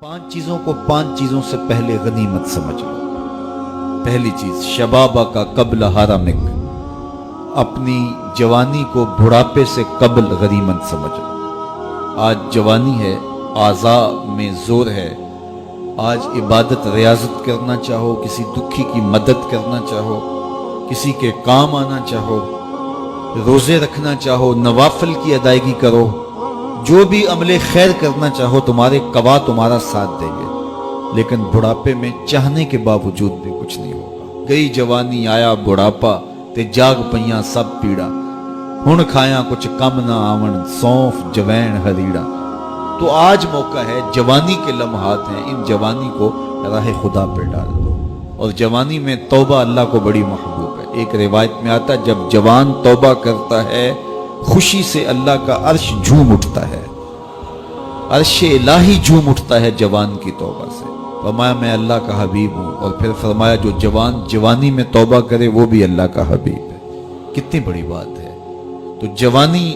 5 چیزوں کو 5 چیزوں سے پہلے غنیمت سمجھ لو۔ پہلی چیز شبابہ کا قبل حرمک، اپنی جوانی کو بڑھاپے سے قبل غنیمت سمجھ لو۔ آج جوانی ہے، اعضاء میں زور ہے، آج عبادت ریاضت کرنا چاہو، کسی دکھی کی مدد کرنا چاہو، کسی کے کام آنا چاہو، روزے رکھنا چاہو، نوافل کی ادائیگی کرو، جو بھی عمل خیر کرنا چاہو، تمہارے قوا تمہارا ساتھ دیں گے، لیکن بڑھاپے میں چاہنے کے باوجود بھی کچھ نہیں ہوگا۔ گئی جوانی آیا بڑھاپا تے جاگ پئیاں سب پیڑا، ہن کھایاں کچھ کم نہ آون سونف جوین ہریڑا۔ تو آج موقع ہے، جوانی کے لمحات ہیں، ان جوانی کو راہ خدا پہ ڈال دو۔ اور جوانی میں توبہ اللہ کو بڑی محبوب ہے۔ ایک روایت میں آتا ہے جب جوان توبہ کرتا ہے خوشی سے اللہ کا عرش جھوم اٹھتا ہے، عرش الہی جھوم اٹھتا ہے جوان کی توبہ سے۔ فرمایا میں اللہ کا حبیب ہوں، اور پھر فرمایا جو جوان جوانی میں توبہ کرے وہ بھی اللہ کا حبیب ہے۔ کتنی بڑی بات ہے۔ تو جوانی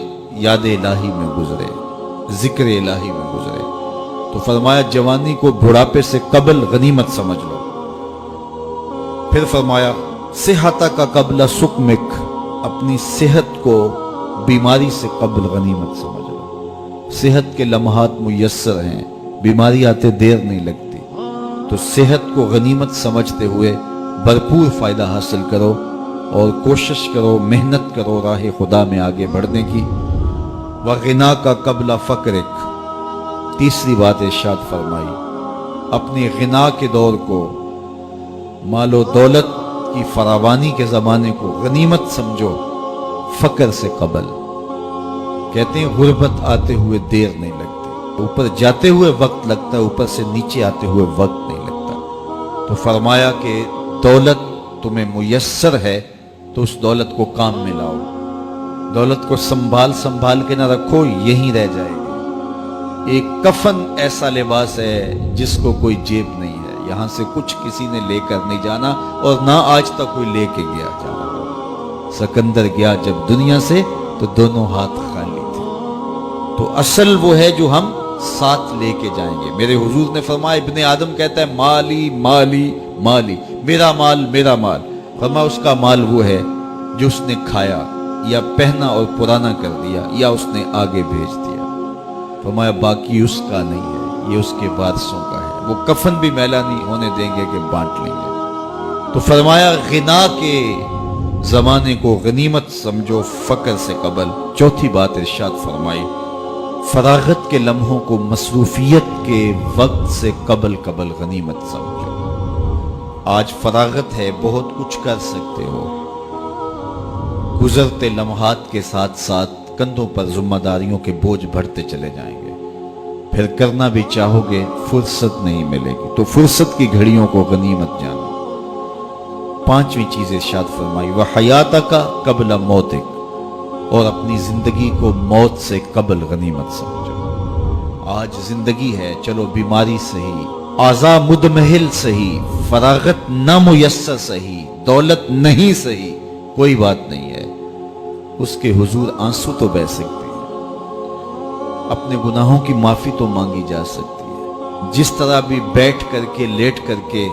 یاد الہی میں گزرے، ذکر الہی میں گزرے، تو فرمایا جوانی کو بڑھاپے سے قبل غنیمت سمجھ لو۔ پھر فرمایا صحت کا قبل سقمک، اپنی صحت کو بیماری سے قبل غنیمت سمجھ لو۔ صحت کے لمحات میسر ہیں، بیماری آتے دیر نہیں لگتی، تو صحت کو غنیمت سمجھتے ہوئے بھرپور فائدہ حاصل کرو اور کوشش کرو، محنت کرو راہ خدا میں آگے بڑھنے کی۔ وغنا کا قبل فقرک، تیسری بات ارشاد فرمائی، اپنی غنا کے دور کو، مال و دولت کی فراوانی کے زمانے کو غنیمت سمجھو فقر سے قبل۔ کہتے ہیں غربت آتے ہوئے دیر نہیں لگتی، اوپر جاتے ہوئے وقت لگتا ہے، اوپر سے نیچے آتے ہوئے وقت نہیں لگتا۔ تو فرمایا کہ دولت تمہیں میسر ہے تو اس دولت کو کام میں لاؤ، دولت کو سنبھال کے نہ رکھو، یہیں رہ جائے گی۔ ایک کفن ایسا لباس ہے جس کو کوئی جیب نہیں ہے، یہاں سے کچھ کسی نے لے کر نہیں جانا، اور نہ آج تک کوئی لے کے گیا جانا۔ سکندر گیا جب دنیا سے تو دونوں ہاتھ خالی تھے۔ تو اصل وہ ہے جو ہم ساتھ لے کے جائیں گے۔ میرے حضور نے فرمایا، ابن آدم کہتا ہے مالی مالی مالی، میرا مال میرا مال۔ فرمایا اس کا مال وہ ہے جو اس نے کھایا یا پہنا اور پرانا کر دیا یا اس نے آگے بھیج دیا۔ فرمایا باقی اس کا نہیں ہے، یہ اس کے وارثوں کا ہے، وہ کفن بھی میلا نہیں ہونے دیں گے کہ بانٹ لیں گے۔ تو فرمایا غنا کے زمانے کو غنیمت سمجھو فقر سے قبل۔ چوتھی بات ارشاد فرمائی، فراغت کے لمحوں کو مصروفیت کے وقت سے قبل غنیمت سمجھو۔ آج فراغت ہے، بہت کچھ کر سکتے ہو، گزرتے لمحات کے ساتھ ساتھ کندھوں پر ذمہ داریوں کے بوجھ بڑھتے چلے جائیں گے، پھر کرنا بھی چاہو گے فرصت نہیں ملے گی۔ تو فرصت کی گھڑیوں کو غنیمت جانو۔ پانچویں چیز ارشاد فرمائی، وحیاتک قبل موتک، اور اپنی زندگی کو موت سے قبل غنیمت سمجھو۔ آج زندگی ہے، چلو بیماری سہی، اعضاء مدمحل سہی، فراغت نہ میسر سہی، دولت نہیں سہی، کوئی بات نہیں ہے، اس کے حضور آنسو تو بہہ سکتے ہیں، اپنے گناہوں کی معافی تو مانگی جا سکتی ہے، جس طرح بھی بیٹھ کر کے لیٹ کر کے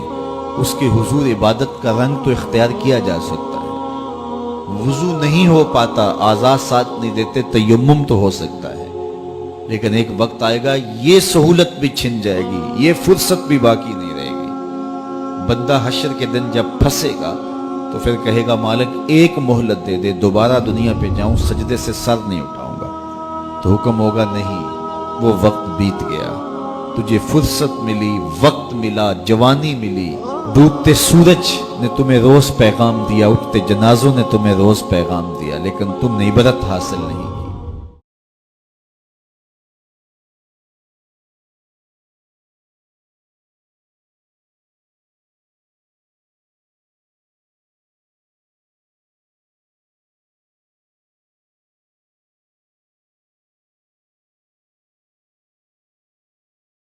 اس کے حضور عبادت کا رنگ تو اختیار کیا جا سکتا ہے۔ وضو نہیں ہو پاتا، اعضاء ساتھ نہیں دیتے، تیمم تو ہو سکتا ہے، لیکن ایک وقت آئے گا یہ سہولت بھی چھن جائے گی، یہ فرصت بھی باقی نہیں رہے گی۔ بندہ حشر کے دن جب پھنسے گا تو پھر کہے گا مالک ایک مہلت دے دے، دوبارہ دنیا پہ جاؤں، سجدے سے سر نہیں اٹھاؤں گا۔ تو حکم ہوگا نہیں، وہ وقت بیت گیا، تجھے فرصت ملی، وقت ملا، جوانی ملی، ڈوبتے سورج نے تمہیں روز پیغام دیا، اٹھتے جنازوں نے تمہیں روز پیغام دیا، لیکن تم نے عبرت حاصل نہیں